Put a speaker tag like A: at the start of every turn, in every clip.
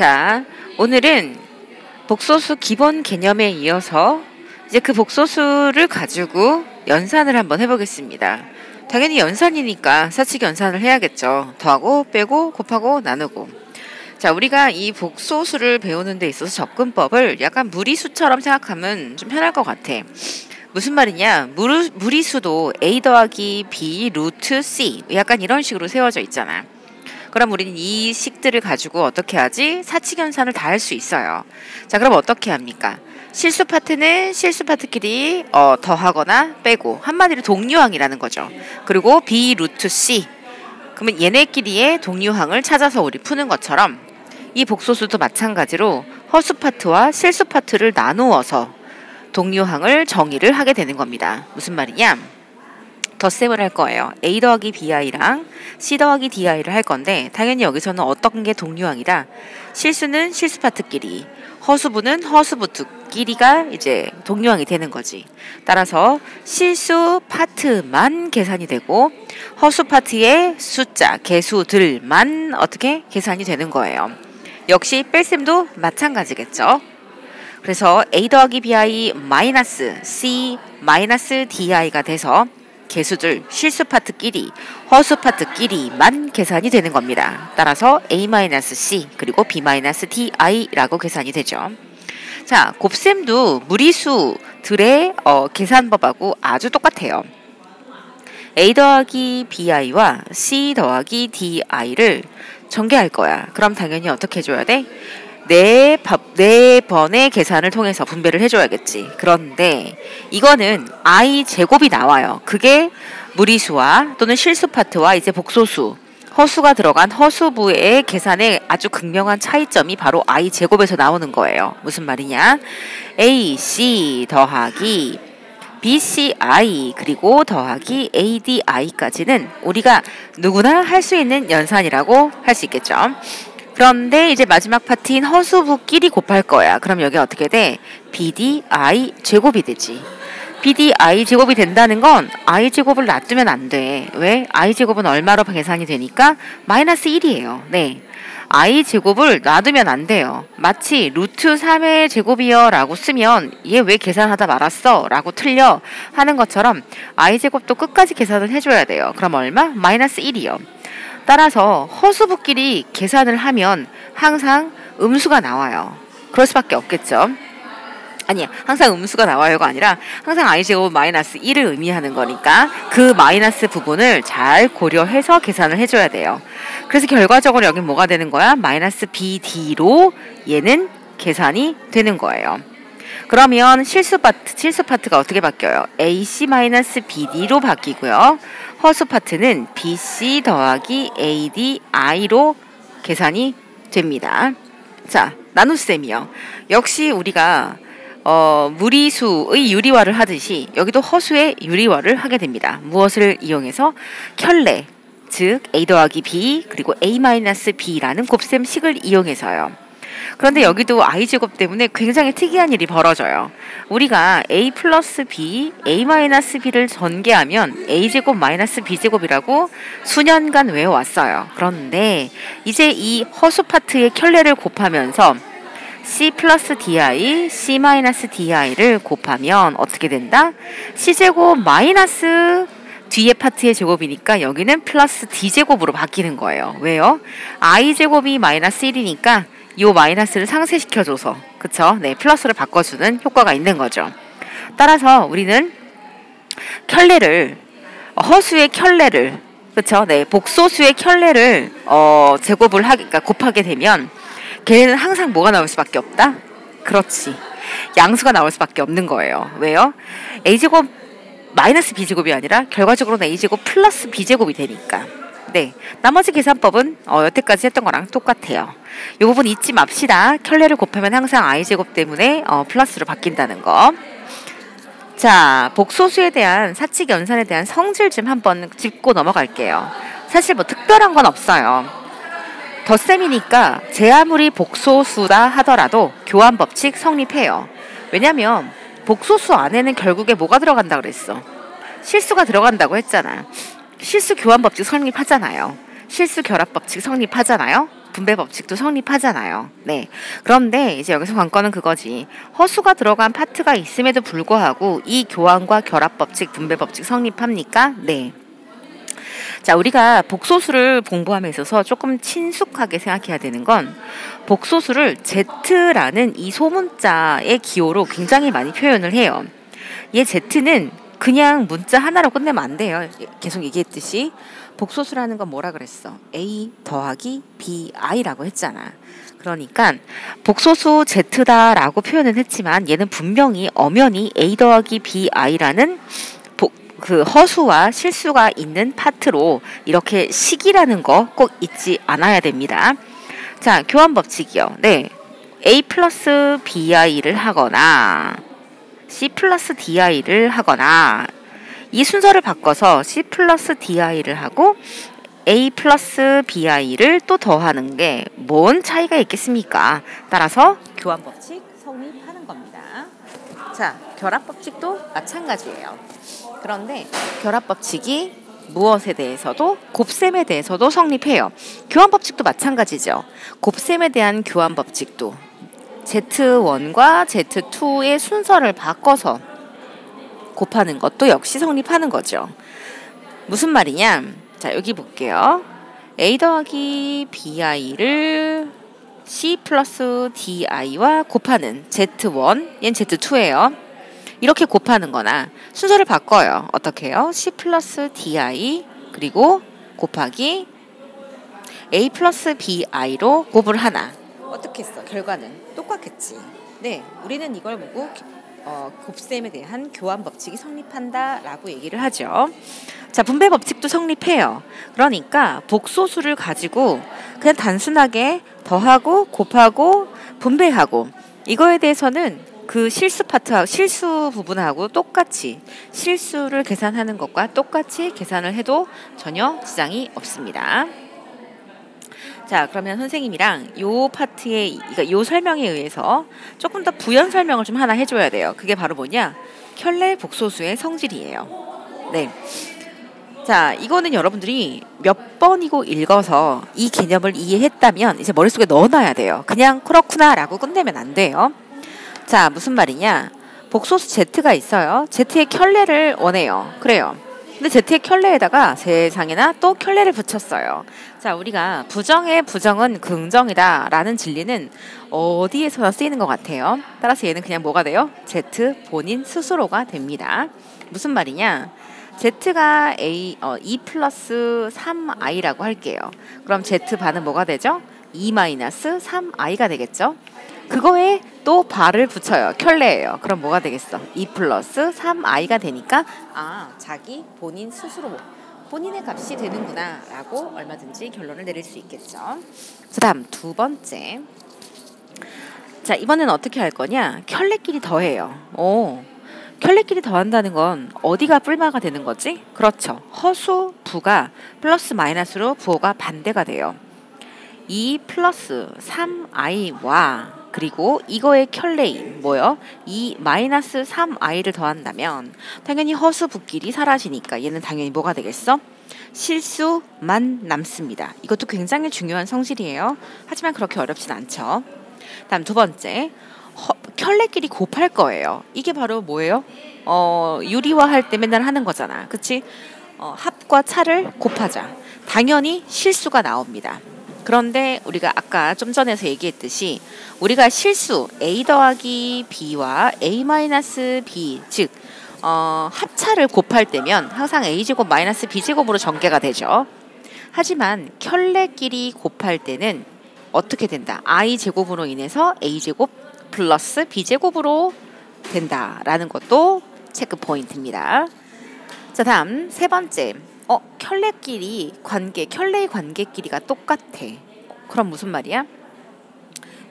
A: 자, 오늘은 복소수 기본 개념에 이어서 이제 그 복소수를 가지고 연산을 한번 해보겠습니다. 당연히 연산이니까 사칙 연산을 해야겠죠. 더하고 빼고 곱하고 나누고. 자, 우리가 이 복소수를 배우는 데 있어서 접근법을 약간 무리수처럼 생각하면 좀 편할 것 같아. 무슨 말이냐? 무리수도 a 더하기 b 루트 c 약간 이런 식으로 세워져 있잖아. 그럼 우리는 이 식들을 가지고 어떻게 하지? 사칙연산을 다 할 수 있어요. 자, 그럼 어떻게 합니까? 실수 파트는 실수 파트끼리 더하거나 빼고, 한마디로 동류항이라는 거죠. 그리고 b 루트 c, 그러면 얘네끼리의 동류항을 찾아서 우리 푸는 것처럼 이 복소수도 마찬가지로 허수 파트와 실수 파트를 나누어서 동류항을 정의를 하게 되는 겁니다. 무슨 말이냐? 덧셈을 할 거예요. a 더하기 bi랑 c 더하기 di를 할 건데, 당연히 여기서는 어떤 게 동류항이다? 실수는 실수 파트끼리, 허수부는 허수부끼리가 이제 동류항이 되는 거지. 따라서 실수 파트만 계산이 되고 허수 파트의 숫자, 개수들만 어떻게 계산이 되는 거예요. 역시 뺄셈도 마찬가지겠죠. 그래서 a 더하기 bi 마이너스 c 마이너스 di가 돼서 개수들 실수 파트끼리 허수 파트끼리만 계산이 되는 겁니다. 따라서 a-c 그리고 b-di라고 계산이 되죠. 자, 곱셈도 무리수들의 계산법하고 아주 똑같아요. a 더하기 bi와 c 더하기 di를 전개할 거야. 그럼 당연히 어떻게 해줘야 돼? 네 번의 계산을 통해서 분배를 해줘야겠지. 그런데 이거는 i 제곱이 나와요. 그게 무리수와 또는 실수 파트와 이제 복소수, 허수가 들어간 허수부의 계산의 아주 극명한 차이점이 바로 i 제곱에서 나오는 거예요. 무슨 말이냐? ac 더하기 bci 그리고 더하기 adi까지는 우리가 누구나 할 수 있는 연산이라고 할 수 있겠죠. 그런데 이제 마지막 파트인 허수부끼리 곱할 거야. 그럼 여기 어떻게 돼? bdi 제곱이 되지. bdi 제곱이 된다는 건 i 제곱을 놔두면 안 돼. 왜? i 제곱은 얼마로 계산이 되니까 마이너스 1이에요. 네. i 제곱을 놔두면 안 돼요. 마치 루트 3의 제곱이요 라고 쓰면 얘 왜 계산하다 말았어? 라고 틀려 하는 것처럼 i 제곱도 끝까지 계산을 해줘야 돼요. 그럼 얼마? 마이너스 1이요. 따라서 허수부끼리 계산을 하면 항상 음수가 나와요. 그럴 수밖에 없겠죠. 아니, 항상 음수가 나와요가 아니라 항상 i제곱 마이너스 1을 의미하는 거니까 그 마이너스 부분을 잘 고려해서 계산을 해줘야 돼요. 그래서 결과적으로 여기 뭐가 되는 거야? 마이너스 bd로 얘는 계산이 되는 거예요. 그러면 실수 파트가 어떻게 바뀌어요? ac-bd로 바뀌고요. 허수 파트는 bc 더하기 adi로 계산이 됩니다. 자, 나눗셈이요. 역시 우리가 무리수의 유리화를 하듯이 여기도 허수의 유리화를 하게 됩니다. 무엇을 이용해서? 켤레, 즉 a 더하기 b 그리고 a-b라는 곱셈식을 이용해서요. 그런데 여기도 i제곱 때문에 굉장히 특이한 일이 벌어져요. 우리가 a 플러스 b, a-b를 전개하면 a제곱 마이너스 b제곱이라고 수년간 외워왔어요. 그런데 이제 이 허수 파트의 켤레를 곱하면서 c 플러스 di, c 마이너스 di를 곱하면 어떻게 된다? c제곱 마이너스 뒤에 파트의 제곱이니까 여기는 플러스 d제곱으로 바뀌는 거예요. 왜요? i제곱이 마이너스 1이니까 요 마이너스를 상쇄시켜줘서, 그쵸? 네, 플러스를 바꿔주는 효과가 있는 거죠. 따라서 우리는 켤레를, 허수의 켤레를, 그쵸? 네, 복소수의 켤레를, 그러니까 곱하게 되면 걔는 항상 뭐가 나올 수밖에 없다? 그렇지. 양수가 나올 수밖에 없는 거예요. 왜요? a제곱 마이너스 b제곱이 아니라 결과적으로는 a제곱 플러스 b제곱이 되니까. 네, 나머지 계산법은 여태까지 했던 거랑 똑같아요. 이 부분 잊지 맙시다. 켤레를 곱하면 항상 i제곱 때문에 플러스로 바뀐다는 거. 자, 복소수에 대한 사칙 연산에 대한 성질 좀 한번 짚고 넘어갈게요. 사실 뭐 특별한 건 없어요. 덧셈이니까 제 아무리 복소수라 하더라도 교환 법칙 성립해요. 왜냐면 복소수 안에는 결국에 뭐가 들어간다 그랬어? 실수가 들어간다고 했잖아. 실수 교환 법칙 성립하잖아요. 실수 결합 법칙 성립하잖아요. 분배 법칙도 성립하잖아요. 네. 그런데 이제 여기서 관건은 그거지. 허수가 들어간 파트가 있음에도 불구하고 이 교환과 결합 법칙, 분배 법칙 성립합니까? 네. 자, 우리가 복소수를 공부함에 있어서 조금 친숙하게 생각해야 되는 건 복소수를 Z라는 이 소문자의 기호로 굉장히 많이 표현을 해요. 얘 Z는 그냥 문자 하나로 끝내면 안 돼요. 계속 얘기했듯이 복소수라는 건 뭐라 그랬어? A 더하기 BI라고 했잖아. 그러니까 복소수 Z다라고 표현은 했지만 얘는 분명히 엄연히 A 더하기 BI라는 그 허수와 실수가 있는 파트로 이렇게 식이라는 거 꼭 잊지 않아야 됩니다. 자, 교환 법칙이요. 네, A 플러스 BI를 하거나 C 플러스 DI를 하거나 이 순서를 바꿔서 C 플러스 DI를 하고 A 플러스 BI를 또 더하는 게 뭔 차이가 있겠습니까? 따라서 교환 법칙 성립하는 겁니다. 자, 결합 법칙도 마찬가지예요. 그런데 결합 법칙이 무엇에 대해서도 곱셈에 대해서도 성립해요. 교환 법칙도 마찬가지죠. 곱셈에 대한 교환 법칙도 Z1과 Z2의 순서를 바꿔서 곱하는 것도 역시 성립하는 거죠. 무슨 말이냐? 자, 여기 볼게요. A 더하기 BI를 C 플러스 DI와 곱하는 Z1, 얘는 Z2예요. 이렇게 곱하는 거나 순서를 바꿔요. 어떻게 해요? C 플러스 DI 그리고 곱하기 A 플러스 BI로 곱을 하나. 어떻게 했어? 결과는 똑같겠지. 네, 우리는 이걸 보고 곱셈에 대한 교환 법칙이 성립한다라고 얘기를 하죠. 자, 분배 법칙도 성립해요. 그러니까 복소수를 가지고 그냥 단순하게 더하고 곱하고 분배하고 이거에 대해서는 그 실수 파트하고 실수 부분하고 똑같이 실수를 계산하는 것과 똑같이 계산을 해도 전혀 지장이 없습니다. 자, 그러면 선생님이랑 요 파트의 그러니까 요 설명에 의해서 조금 더 부연 설명을 좀 하나 해줘야 돼요. 그게 바로 뭐냐? 켤레 복소수의 성질이에요. 네. 자, 이거는 여러분들이 몇 번이고 읽어서 이 개념을 이해했다면 이제 머릿속에 넣어놔야 돼요. 그냥 그렇구나 라고 끝내면 안 돼요. 자, 무슨 말이냐? 복소수 Z가 있어요. Z의 켤레를 원해요. 그래요. 근데 Z의 켤레에다가 세상에나 또 켤레를 붙였어요. 자, 우리가 부정의 부정은 긍정이다 라는 진리는 어디에서나 쓰이는 것 같아요. 따라서 얘는 그냥 뭐가 돼요? Z 본인 스스로가 됩니다. 무슨 말이냐? Z가 2 플러스 3i라고 할게요. 그럼 Z 반은 뭐가 되죠? 2 마이너스 3i가 되겠죠? 그거에 또 발을 붙여요. 켤레예요. 그럼 뭐가 되겠어? 2 플러스 3i가 되니까 자기 본인 스스로 본인의 값이 되는구나 라고 얼마든지 결론을 내릴 수 있겠죠. 그 다음 두 번째. 자, 이번에는 어떻게 할 거냐? 켤레끼리 더해요. 켤레끼리 더한다는 건 어디가 뿔마가 되는 거지? 그렇죠. 허수 부가 플러스 마이너스로 부호가 반대가 돼요. 2 플러스 3i와 그리고 이거의 켤레인 뭐요? 2 마이너스 3i를 더한다면 당연히 허수부끼리 사라지니까 얘는 당연히 뭐가 되겠어? 실수만 남습니다. 이것도 굉장히 중요한 성질이에요. 하지만 그렇게 어렵진 않죠. 다음 두 번째. 켤레끼리 곱할 거예요. 이게 바로 뭐예요? 유리화 할 때 맨날 하는 거잖아. 그치? 합과 차를 곱하자. 당연히 실수가 나옵니다. 그런데 우리가 아까 좀 전에서 얘기했듯이 우리가 실수 A 더하기 B와 A 마이너스 B 즉 합차를 곱할 때면 항상 A제곱 마이너스 B제곱으로 전개가 되죠. 하지만 켤레끼리 곱할 때는 어떻게 된다? I제곱으로 인해서 A제곱 플러스 B제곱으로 된다라는 것도 체크 포인트입니다. 자, 다음 세 번째. 켤레끼리 켤레의 관계끼리가 똑같아. 그럼 무슨 말이야?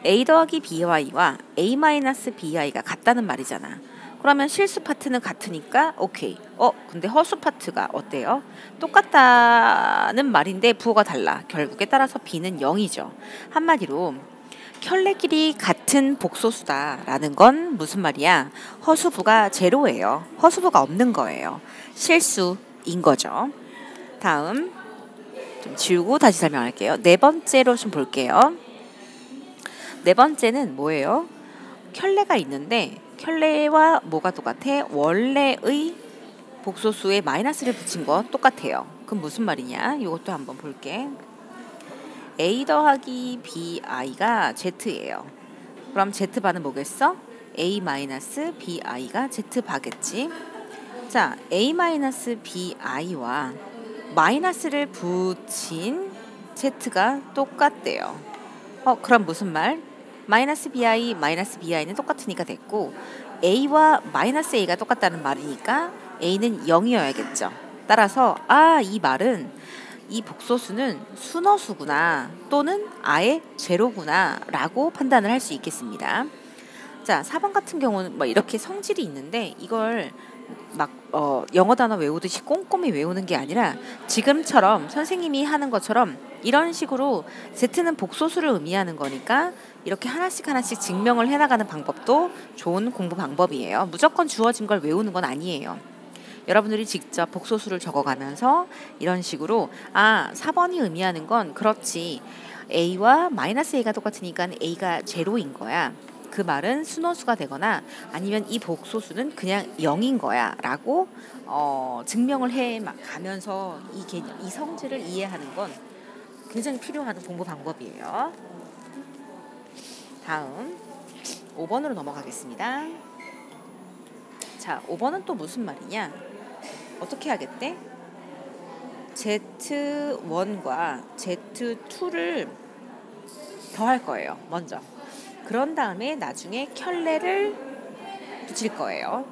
A: A 더하기 BI와 A 마이너스 BI가 같다는 말이잖아. 그러면 실수 파트는 같으니까 오케이. 근데 허수 파트가 어때요? 똑같다는 말인데 부호가 달라. 결국에 따라서 B는 0이죠. 한마디로 켤레끼리 같은 복소수다라는 건 무슨 말이야? 허수부가 제로예요. 허수부가 없는 거예요. 실수인 거죠. 다음 좀 지우고 다시 설명할게요. 네 번째로 좀 볼게요. 네 번째는 뭐예요? 켤레가 있는데 켤레와 뭐가 똑같아? 원래의 복소수에 마이너스를 붙인 거 똑같아요. 그럼 무슨 말이냐? 이것도 한번 볼게. A 더하기 BI가 Z예요. 그럼 Z바는 뭐겠어? A 마이너스 BI가 Z바겠지. 자, A 마이너스 BI와 마이너스를 붙인 Z가 똑같대요. 그럼 무슨 말? 마이너스 BI, 마이너스 BI는 똑같으니까 됐고 A와 마이너스 A가 똑같다는 말이니까 A는 0이어야겠죠. 따라서 이 말은 이 복소수는 순허수구나 또는 아예 제로구나 라고 판단을 할 수 있겠습니다. 자, 4번 같은 경우는 뭐 이렇게 성질이 있는데 이걸 막 영어 단어 외우듯이 꼼꼼히 외우는 게 아니라 지금처럼 선생님이 하는 것처럼 이런 식으로 Z는 복소수를 의미하는 거니까 이렇게 하나씩 증명을 해나가는 방법도 좋은 공부 방법이에요. 무조건 주어진 걸 외우는 건 아니에요. 여러분들이 직접 복소수를 적어가면서 이런 식으로 4번이 의미하는 건 그렇지. A와 마이너스 A가 똑같으니까 A가 제로인 거야. 그 말은 순허수가 되거나 아니면 이 복소수는 그냥 0인 거야 라고 증명을 해 가면서 이 성질을 이해하는 건 굉장히 필요한 공부 방법이에요. 다음 5번으로 넘어가겠습니다. 자, 5번은 또 무슨 말이냐? 어떻게 하겠대? Z1과 Z2를 더할 거예요. 먼저. 그런 다음에 나중에 켤레를 붙일 거예요.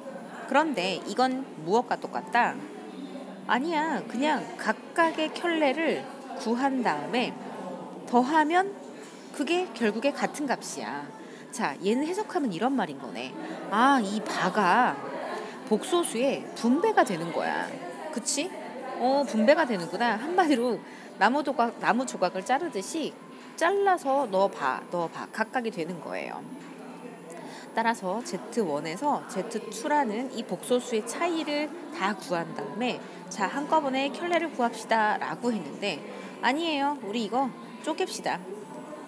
A: 그런데 이건 무엇과 똑같다? 아니야. 그냥 각각의 켤레를 구한 다음에 더하면 그게 결국에 같은 값이야. 자, 얘는 해석하면 이런 말인 거네. 이 바가 복소수에 분배가 되는 거야. 그치? 분배가 되는구나. 한마디로 나무 조각을 자르듯이 잘라서 넣어봐. 각각이 되는 거예요. 따라서 Z1에서 Z2라는 이 복소수의 차이를 다 구한 다음에 자, 한꺼번에 켤레를 구합시다 라고 했는데 아니에요. 우리 이거 쪼갭시다.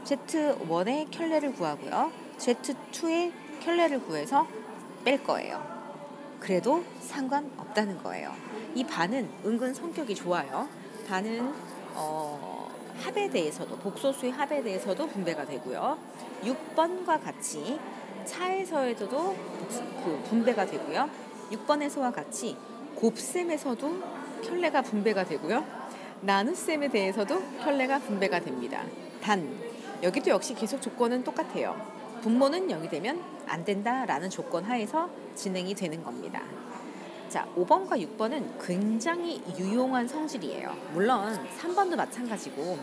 A: Z1의 켤레를 구하고요. Z2의 켤레를 구해서 뺄 거예요. 그래도 상관없다는 거예요. 이 반은 은근 성격이 좋아요. 반은 합에 대해서도 복소수의 합에 대해서도 분배가 되고요. 6번과 같이 차에서에서도 분배가 되고요. 6번에서와 같이 곱셈에서도 켤레가 분배가 되고요. 나눗셈에 대해서도 켤레가 분배가 됩니다. 단 여기도 역시 계속 조건은 똑같아요. 분모는 0이 되면 안 된다라는 조건 하에서 진행이 되는 겁니다. 자, 5번과 6번은 굉장히 유용한 성질이에요. 물론 3번도 마찬가지고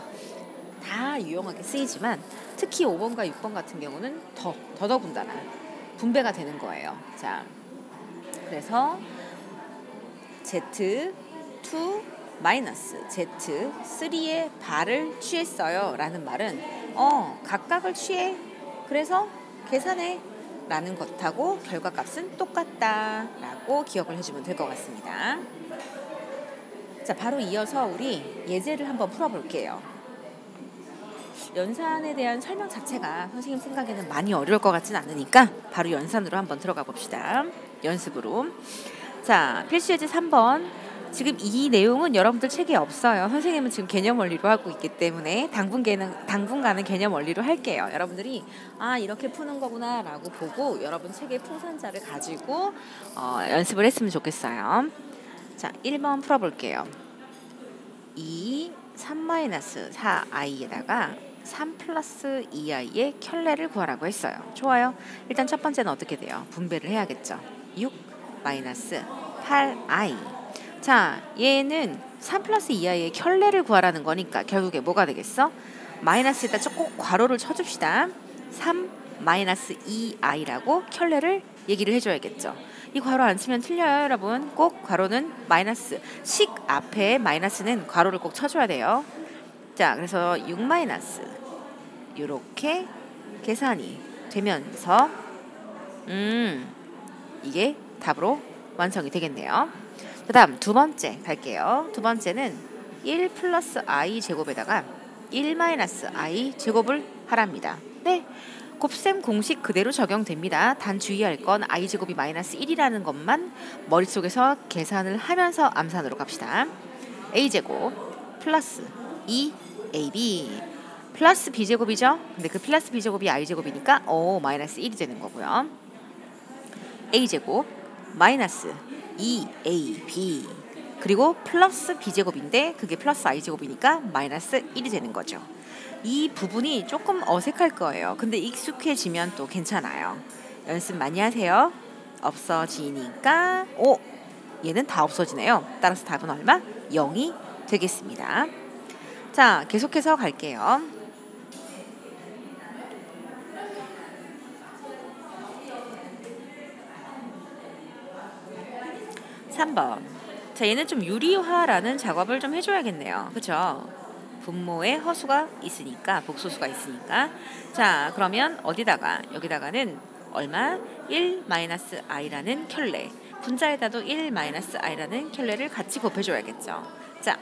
A: 다 유용하게 쓰이지만 특히 5번과 6번 같은 경우는 더더군다나 분배가 되는 거예요. 자, 그래서 Z2 마이너스 Z3의 바를 취했어요 라는 말은 각각을 취해. 그래서 계산해 라는 것하고 결과값은 똑같다 라고 기억을 해주면 될 것 같습니다. 자, 바로 이어서 우리 예제를 한번 풀어볼게요. 연산에 대한 설명 자체가 선생님 생각에는 많이 어려울 것 같진 않으니까 바로 연산으로 한번 들어가 봅시다. 연습으로. 자, 필수예제 3번. 지금 이 내용은 여러분들 책에 없어요. 선생님은 지금 개념 원리로 하고 있기 때문에 당분간은 개념 원리로 할게요. 여러분들이 이렇게 푸는 거구나 라고 보고 여러분 책의 풍선자를 가지고 연습을 했으면 좋겠어요. 자, 1번 풀어볼게요. 3-4i에다가 3 플러스 2i의 켤레를 구하라고 했어요. 좋아요. 일단 첫 번째는 어떻게 돼요? 분배를 해야겠죠. 6 마이너스 8i. 자, 얘는 3 플러스 2i의 켤레를 구하라는 거니까 결국에 뭐가 되겠어? 마이너스에다 꼭 괄호를 쳐줍시다. 3 마이너스 2i라고 켤레를 얘기를 해줘야겠죠. 이 괄호 안 치면 틀려요, 여러분. 꼭 괄호는 마이너스, 식 앞에 마이너스는 괄호를 꼭 쳐줘야 돼요. 자, 그래서 6 마이너스 이렇게 계산이 되면서 이게 답으로 완성이 되겠네요. 그 다음 두 번째 갈게요. 두 번째는 1 플러스 i 제곱에다가 1 마이너스 i 제곱을 하랍니다. 네, 곱셈 공식 그대로 적용됩니다. 단 주의할 건 i 제곱이 마이너스 1이라는 것만 머릿속에서 계산을 하면서 암산으로 갑시다. a 제곱 플러스 2ab 플러스 b제곱이죠. 근데 그 플러스 b제곱이 i 제곱이니까 마이너스 1이 되는 거고요. a 제곱 마이너스 2ab 그리고 플러스 b제곱인데 그게 플러스 i 제곱이니까 마이너스 1이 되는 거죠. 이 부분이 조금 어색할 거예요. 근데 익숙해지면 또 괜찮아요. 연습 많이 하세요. 없어지니까 얘는 다 없어지네요. 따라서 답은 얼마? 0이 되겠습니다. 자, 계속해서 갈게요. 3번. 자, 얘는 좀 유리화라는 작업을 좀 해줘야겠네요. 그쵸? 분모에 허수가 있으니까, 복소수가 있으니까. 자, 그러면 어디다가, 여기다가는 얼마? 1-i라는 켤레. 분자에다도 1-i라는 켤레를 같이 곱해줘야겠죠. 자,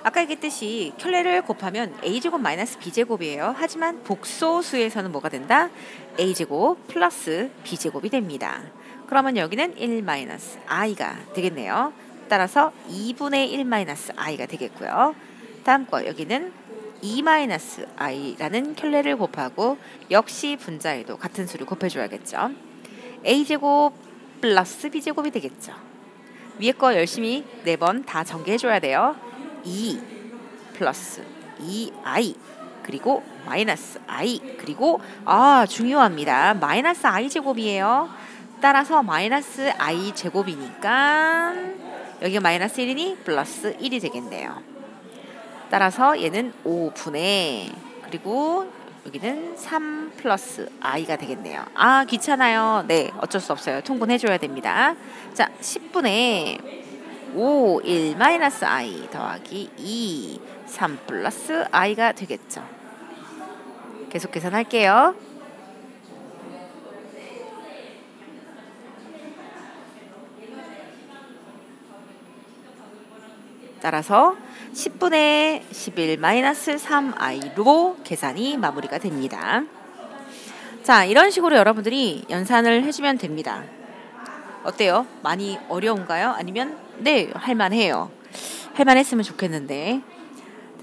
A: 아까 얘기했듯이 켤레를 곱하면 a제곱 마이너스 b제곱이에요. 하지만 복소수에서는 뭐가 된다? a제곱 플러스 b제곱이 됩니다. 그러면 여기는 1-i가 되겠네요. 따라서 2분의 1-i가 되겠고요. 다음 거 여기는 2-i라는 켤레를 곱하고 역시 분자에도 같은 수를 곱해줘야겠죠. a제곱 플러스 b제곱이 되겠죠. 위에 거 열심히 4번 다 전개해줘야 돼요. 2 플러스 2i 그리고 마이너스 i 그리고 중요합니다. 마이너스 i 제곱이에요. 따라서 마이너스 i 제곱이니까 여기가 마이너스 1이니 플러스 1이 되겠네요. 따라서 얘는 5분의 그리고 여기는 3 플러스 i가 되겠네요. 귀찮아요. 네, 어쩔 수 없어요. 통분해줘야 됩니다. 자, 10분의 5, 1 마이너스 i 더하기 2, 3 플러스 i가 되겠죠. 계속 계산할게요. 따라서 10분의 11 마이너스 3i로 계산이 마무리가 됩니다. 자, 이런 식으로 여러분들이 연산을 해주면 됩니다. 어때요? 많이 어려운가요? 아니면 네, 할만해요. 할만했으면 좋겠는데.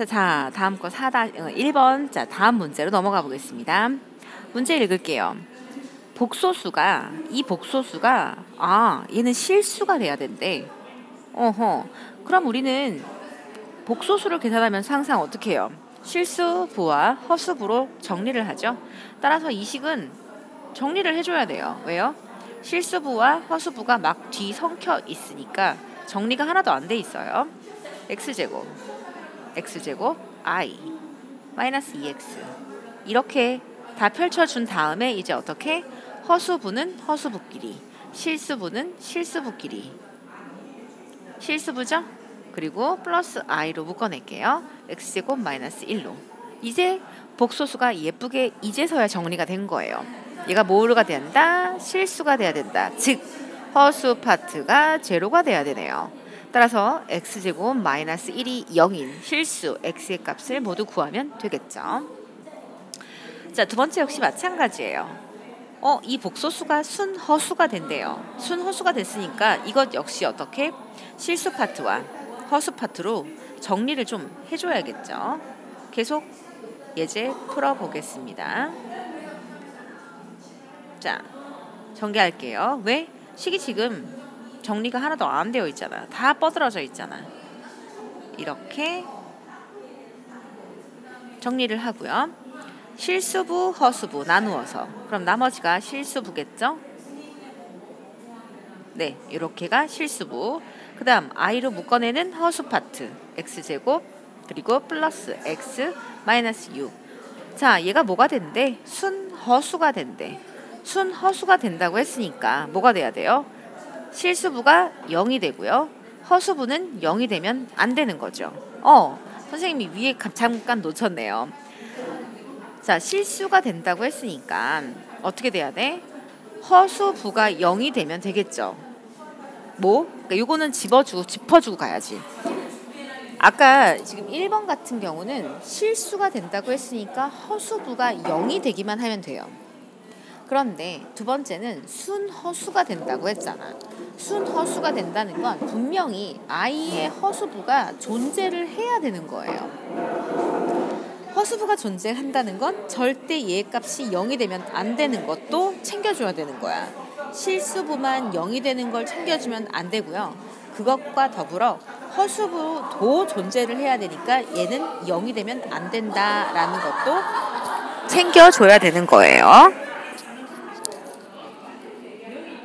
A: 자, 다음 거 1번. 자, 다음 문제로 넘어가 보겠습니다. 문제 읽을게요. 이 복소수가 얘는 실수가 돼야 된대. 그럼 우리는 복소수를 계산하면서 항상 어떻게 해요? 실수부와 허수부로 정리를 하죠. 따라서 이 식은 정리를 해줘야 돼요. 왜요? 실수부와 허수부가 막 뒤섞여 있으니까 정리가 하나도 안 돼 있어요. x제곱 i 마이너스 2x 이렇게 다 펼쳐준 다음에 이제 어떻게? 허수부는 허수부끼리, 실수부는 실수부끼리, 실수부죠? 그리고 플러스 i로 묶어낼게요. x제곱 마이너스 1로. 이제 복소수가 예쁘게 이제서야 정리가 된 거예요. 얘가 뭐가 돼야 된다? 실수가 돼야 된다. 즉 허수 파트가 제로가 돼야 되네요. 따라서 x제곱 마이너스 1이 0인 실수 x의 값을 모두 구하면 되겠죠. 자, 두 번째 역시 마찬가지예요. 이 복소수가 순허수가 된대요. 순허수가 됐으니까 이것 역시 어떻게? 실수 파트와 허수 파트로 정리를 좀 해줘야겠죠. 계속 예제 풀어보겠습니다. 자, 전개할게요. 왜? 식이 지금 정리가 하나도 안 되어 있잖아. 다 뻗어져 있잖아. 이렇게 정리를 하고요. 실수부, 허수부 나누어서 그럼 나머지가 실수부겠죠? 네, 이렇게가 실수부. 그 다음 i로 묶어내는 허수 파트 x제곱 그리고 플러스 x 마이너스 6. 자, 얘가 뭐가 된대? 순허수가 된대. 순허수가 된다고 했으니까 뭐가 돼야 돼요? 실수부가 0이 되고요. 허수부는 0이 되면 안 되는 거죠. 선생님이 위에 잠깐 놓쳤네요. 자, 실수가 된다고 했으니까 어떻게 돼야 돼? 허수부가 0이 되면 되겠죠. 그러니까 요거는 짚어주고 가야지. 아까 지금 1번 같은 경우는 실수가 된다고 했으니까 허수부가 0이 되기만 하면 돼요. 그런데 두 번째는 순허수가 된다고 했잖아. 순허수가 된다는 건 분명히 i의 허수부가 존재를 해야 되는 거예요. 허수부가 존재한다는 건 절대 얘 값이 0이 되면 안 되는 것도 챙겨줘야 되는 거야. 실수부만 0이 되는 걸 챙겨주면 안 되고요. 그것과 더불어 허수부도 존재를 해야 되니까 얘는 0이 되면 안 된다라는 것도 챙겨줘야 되는 거예요.